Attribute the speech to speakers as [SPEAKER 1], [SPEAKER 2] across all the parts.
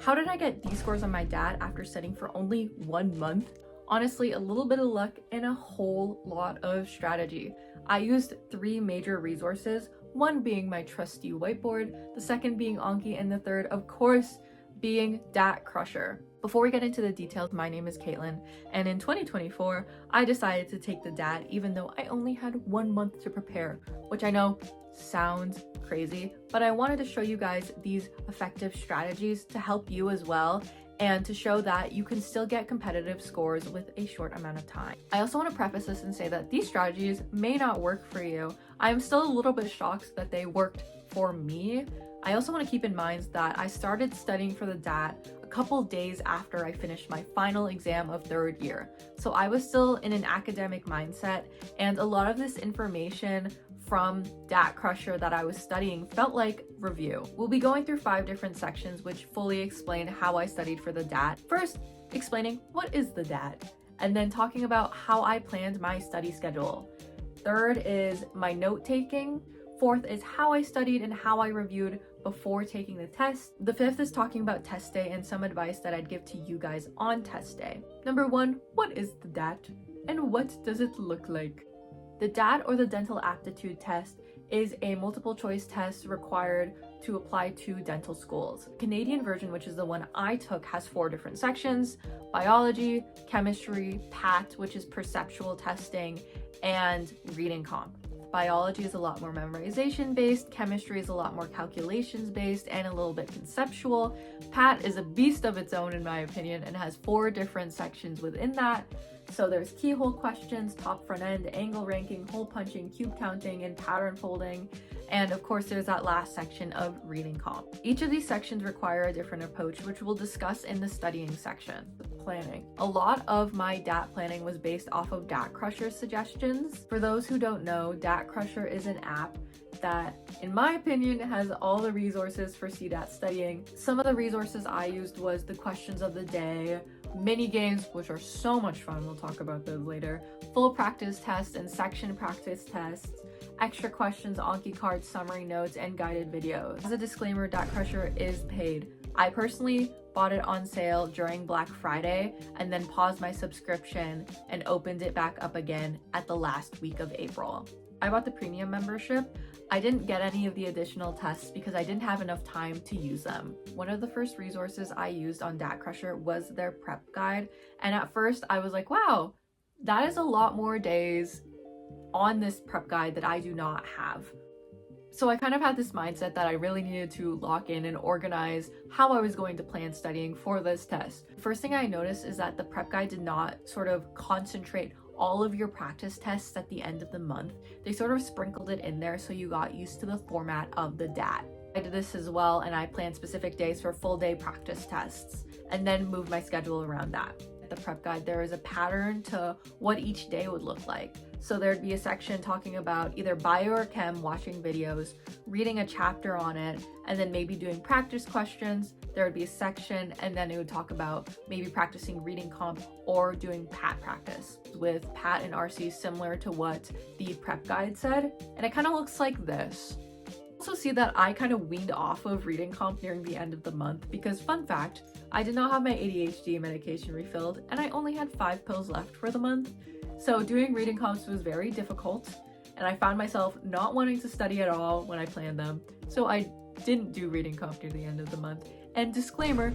[SPEAKER 1] How did I get D scores on my DAT after studying for only 1 month? Honestly, a little bit of luck and a whole lot of strategy. I used 3 major resources, one being my trusty whiteboard, the second being Anki, and the third, of course, being DAT Crusher. Before we get into the details, my name is Caitlin, and in 2024, I decided to take the DAT even though I only had 1 month to prepare, which I know sounds crazy, but I wanted to show you guys these effective strategies to help you as well, and to show that you can still get competitive scores with a short amount of time. I also want to preface this and say that these strategies may not work for you. I'm still a little bit shocked that they worked for me. I also want to keep in mind that I started studying for the DAT a couple days after I finished my final exam of 3rd year. So I was still in an academic mindset, and a lot of this information from DAT Crusher that I was studying felt like review. We'll be going through 5 different sections which fully explain how I studied for the DAT. First, explaining what is the DAT, and then talking about how I planned my study schedule. Third is my note-taking. Fourth is how I studied and how I reviewed before taking the test. The 5th is talking about test day and some advice that I'd give to you guys on test day. Number 1, what is the DAT and what does it look like? The DAT, or the Dental Aptitude Test, is a multiple choice test required to apply to dental schools. The Canadian version, which is the one I took, has 4 different sections: biology, chemistry, PAT, which is perceptual testing, and reading comp. Biology is a lot more memorization based, chemistry is a lot more calculations based and a little bit conceptual. PAT is a beast of its own in my opinion and has 4 different sections within that. So there's keyhole questions, top front end, angle ranking, hole punching, cube counting, and pattern folding. And of course there's that last section of reading comp. Each of these sections require a different approach, which we'll discuss in the studying section. Planning. A lot of my DAT planning was based off of DAT Crusher's suggestions. For those who don't know, DAT Crusher is an app that, in my opinion, has all the resources for cDAT studying. Some of the resources I used was the questions of the day, mini games, which are so much fun, we'll talk about those later, full practice tests and section practice tests, extra questions, Anki cards, summary notes, and guided videos. As a disclaimer, DAT Crusher is paid. I personally bought it on sale during Black Friday and then paused my subscription and opened it back up again at the last week of April. I bought the premium membership. I didn't get any of the additional tests because I didn't have enough time to use them. One of the first resources I used on DAT Crusher was their prep guide, and at first I was like, wow, that is a lot more days on this prep guide that I do not have. So I kind of had this mindset that I really needed to lock in and organize how I was going to plan studying for this test. First thing I noticed is that the prep guide did not sort of concentrate all of your practice tests at the end of the month. They sort of sprinkled it in there so you got used to the format of the DAT. I did this as well, and I planned specific days for full day practice tests and then moved my schedule around that. The prep guide, there is a pattern to what each day would look like. So there'd be a section talking about either bio or chem, watching videos, reading a chapter on it, and then maybe doing practice questions. There would be a section, and then it would talk about maybe practicing reading comp or doing PAT practice. With PAT and RC similar to what the prep guide said, and it kind of looks like this. Also see that I kind of weaned off of reading comp nearing the end of the month because, fun fact, I did not have my ADHD medication refilled and I only had 5 pills left for the month. So doing reading comps was very difficult, and I found myself not wanting to study at all when I planned them. So I didn't do reading comp near the end of the month. And disclaimer,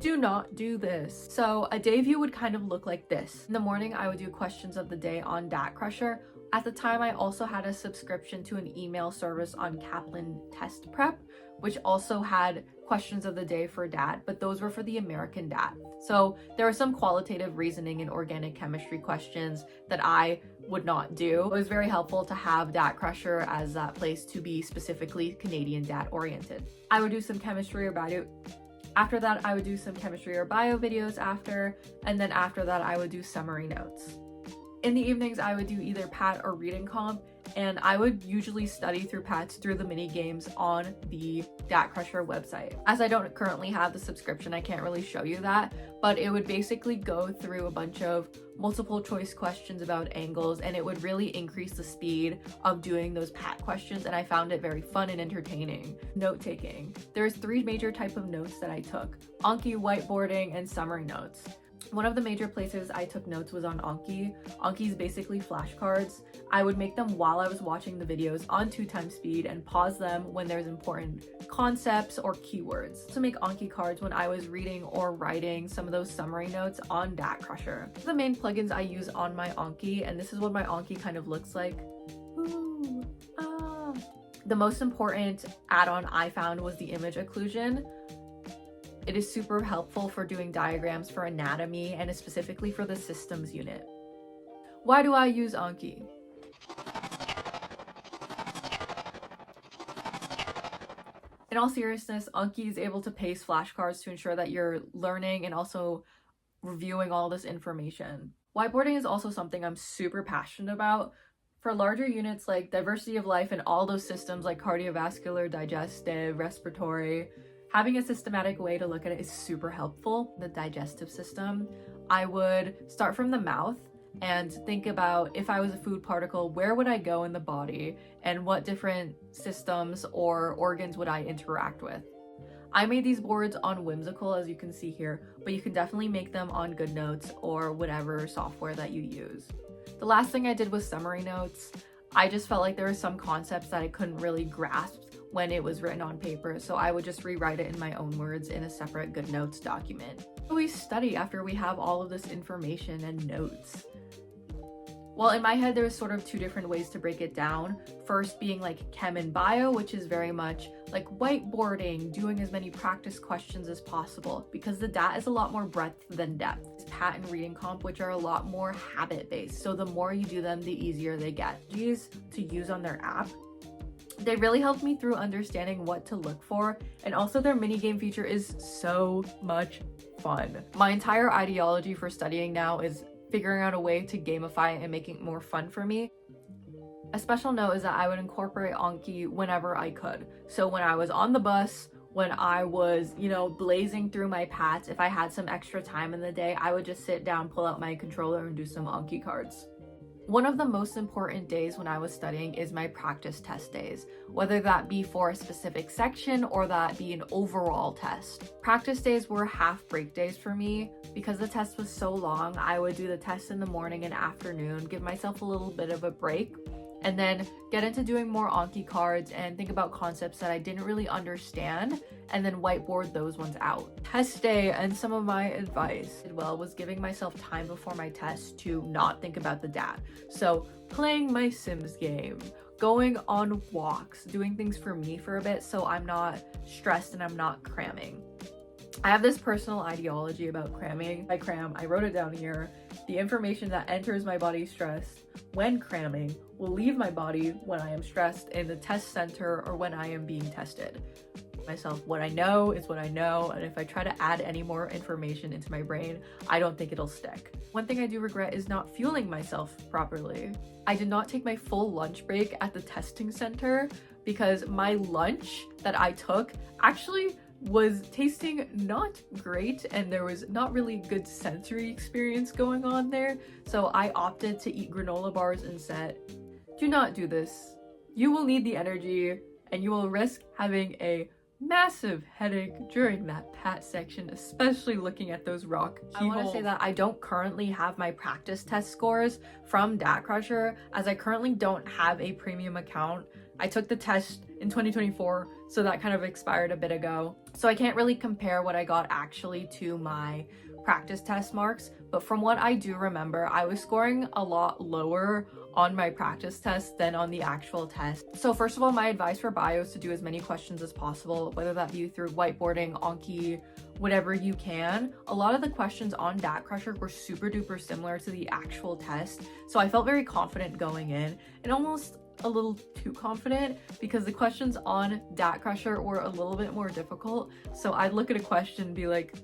[SPEAKER 1] do not do this. So a day view would kind of look like this. In the morning, I would do questions of the day on DAT Crusher. At the time, I also had a subscription to an email service on Kaplan Test Prep, which also had questions of the day for DAT, but those were for the American DAT. So there were some qualitative reasoning and organic chemistry questions that I would not do. It was very helpful to have DAT Crusher as that place to be specifically Canadian DAT oriented. I would do some chemistry or bio. After that, I would do some chemistry or bio videos after, and then after that, I would do summary notes. In the evenings, I would do either PAT or reading comp, and I would usually study through PATs through the mini games on the DAT Crusher website. As I don't currently have the subscription, I can't really show you that, but it would basically go through a bunch of multiple choice questions about angles, and it would really increase the speed of doing those PAT questions, and I found it very fun and entertaining. Note taking. There's 3 major types of notes that I took: Anki, whiteboarding, and summary notes. One of the major places I took notes was on Anki. Anki is basically flashcards. I would make them while I was watching the videos on 2x speed and pause them when there's important concepts or keywords. To make Anki cards when I was reading or writing some of those summary notes on DAT Crusher. The main plugins I use on my Anki, and this is what my Anki kind of looks like. Ooh, ah. The most important add-on I found was the image occlusion. It is super helpful for doing diagrams for anatomy and specifically for the systems unit. Why do I use Anki? In all seriousness, Anki is able to paste flashcards to ensure that you're learning and also reviewing all this information. Whiteboarding is also something I'm super passionate about. For larger units like diversity of life and all those systems like cardiovascular, digestive, respiratory, having a systematic way to look at it is super helpful. The digestive system, I would start from the mouth and think about, if I was a food particle, where would I go in the body and what different systems or organs would I interact with. I made these boards on Whimsical, as you can see here, but you can definitely make them on GoodNotes or whatever software that you use. The last thing I did was summary notes. I just felt like there were some concepts that I couldn't really grasp when it was written on paper, so I would just rewrite it in my own words in a separate GoodNotes document. We study after we have all of this information and notes. Well, in my head, there was sort of 2 different ways to break it down. First being like chem and bio, which is very much like whiteboarding, doing as many practice questions as possible, because the DAT is a lot more breadth than depth. PAT and reading comp, which are a lot more habit-based, so the more you do them, the easier they get. These to use on their app. They really helped me through understanding what to look for, and also their minigame feature is so much fun. My entire ideology for studying now is figuring out a way to gamify it and making it more fun for me. A special note is that I would incorporate Anki whenever I could. So when I was on the bus, when I was, blazing through my PATs, if I had some extra time in the day, I would just sit down, pull out my controller, and do some Anki cards. One of the most important days when I was studying is my practice test days, whether that be for a specific section or that be an overall test. Practice days were half break days for me. Because the test was so long, I would do the test in the morning and afternoon, give myself a little bit of a break, and then get into doing more Anki cards and think about concepts that I didn't really understand, and then whiteboard those ones out. Test day, and some of my advice was giving myself time before my test to not think about the DAT. So playing my Sims game, going on walks, doing things for me for a bit so I'm not stressed and I'm not cramming. I have this personal ideology about cramming. I cram, I wrote it down here. The information that enters my body stressed when cramming will leave my body when I am stressed in the test center or when I am being tested. Myself, what I know is what I know, and if I try to add any more information into my brain, I don't think it'll stick. One thing I do regret is not fueling myself properly. I did not take my full lunch break at the testing center because my lunch that I took actually was tasting not great and there was not really good sensory experience going on there, so I opted to eat granola bars instead. Do not do this. You will need the energy and you will risk having a massive headache during that PAT section, especially looking at those rock keyholes. I want to say that I don't currently have my practice test scores from DAT Crusher, as I currently don't have a premium account. I took the test in 2024, so that kind of expired a bit ago. So I can't really compare what I got actually to my practice test marks, but from what I do remember, I was scoring a lot lower on my practice test than on the actual test. So first of all, my advice for bio is to do as many questions as possible, whether that be through whiteboarding, Anki, whatever you can. A lot of the questions on DAT Crusher were super duper similar to the actual test, so I felt very confident going in, and almost a little too confident because the questions on DAT Crusher were a little bit more difficult. So I'd look at a question and be like,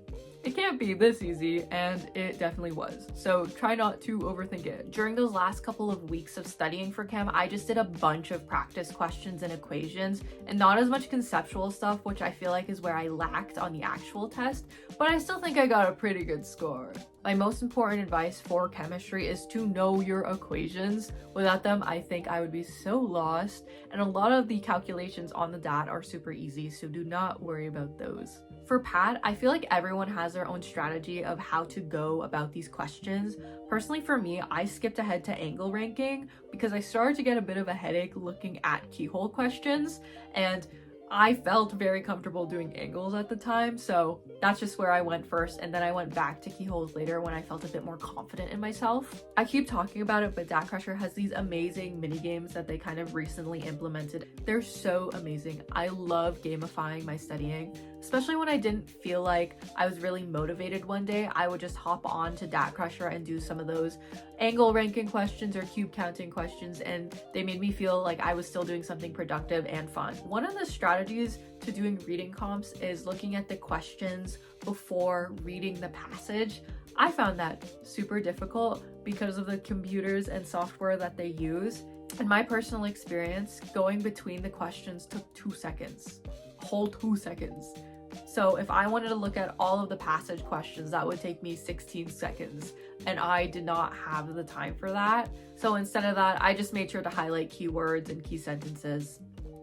[SPEAKER 1] it can't be this easy, and it definitely was. So try not to overthink it. During those last couple of weeks of studying for chem, I just did a bunch of practice questions and equations, and not as much conceptual stuff, which I feel like is where I lacked on the actual test, but I still think I got a pretty good score. My most important advice for chemistry is to know your equations. Without them, I think I would be so lost, and a lot of the calculations on the DAT are super easy, so do not worry about those. For PAT, I feel like everyone has their own strategy of how to go about these questions. Personally, for me, I skipped ahead to angle ranking because I started to get a bit of a headache looking at keyhole questions, and I felt very comfortable doing angles at the time, so that's just where I went first, and then I went back to keyholes later when I felt a bit more confident in myself. I keep talking about it, but DAT Crusher has these amazing mini games that they kind of recently implemented. They're so amazing. I love gamifying my studying, especially when I didn't feel like I was really motivated one day. I would just hop on to DAT Crusher and do some of those angle ranking questions or cube counting questions, and they made me feel like I was still doing something productive and fun. One of the strategies to doing reading comps is looking at the questions before reading the passage. I found that super difficult because of the computers and software that they use. In my personal experience, going between the questions took 2 seconds, a whole 2 seconds. So if I wanted to look at all of the passage questions, that would take me 16 seconds, and I did not have the time for that. So instead of that, I just made sure to highlight keywords and key sentences.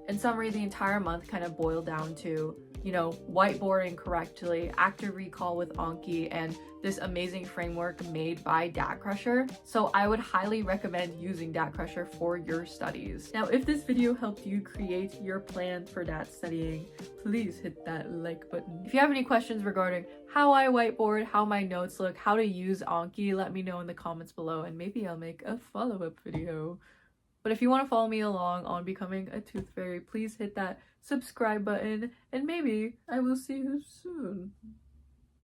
[SPEAKER 1] In summary, the entire month kind of boiled down to, whiteboarding correctly, active recall with Anki, and this amazing framework made by DAT Crusher. So I would highly recommend using DAT Crusher for your studies. Now, if this video helped you create your plan for DAT studying, please hit that like button. If you have any questions regarding how I whiteboard, how my notes look, how to use Anki, let me know in the comments below, and maybe I'll make a follow-up video. But if you want to follow me along on becoming a tooth fairy, please hit that subscribe button, and maybe I will see you soon.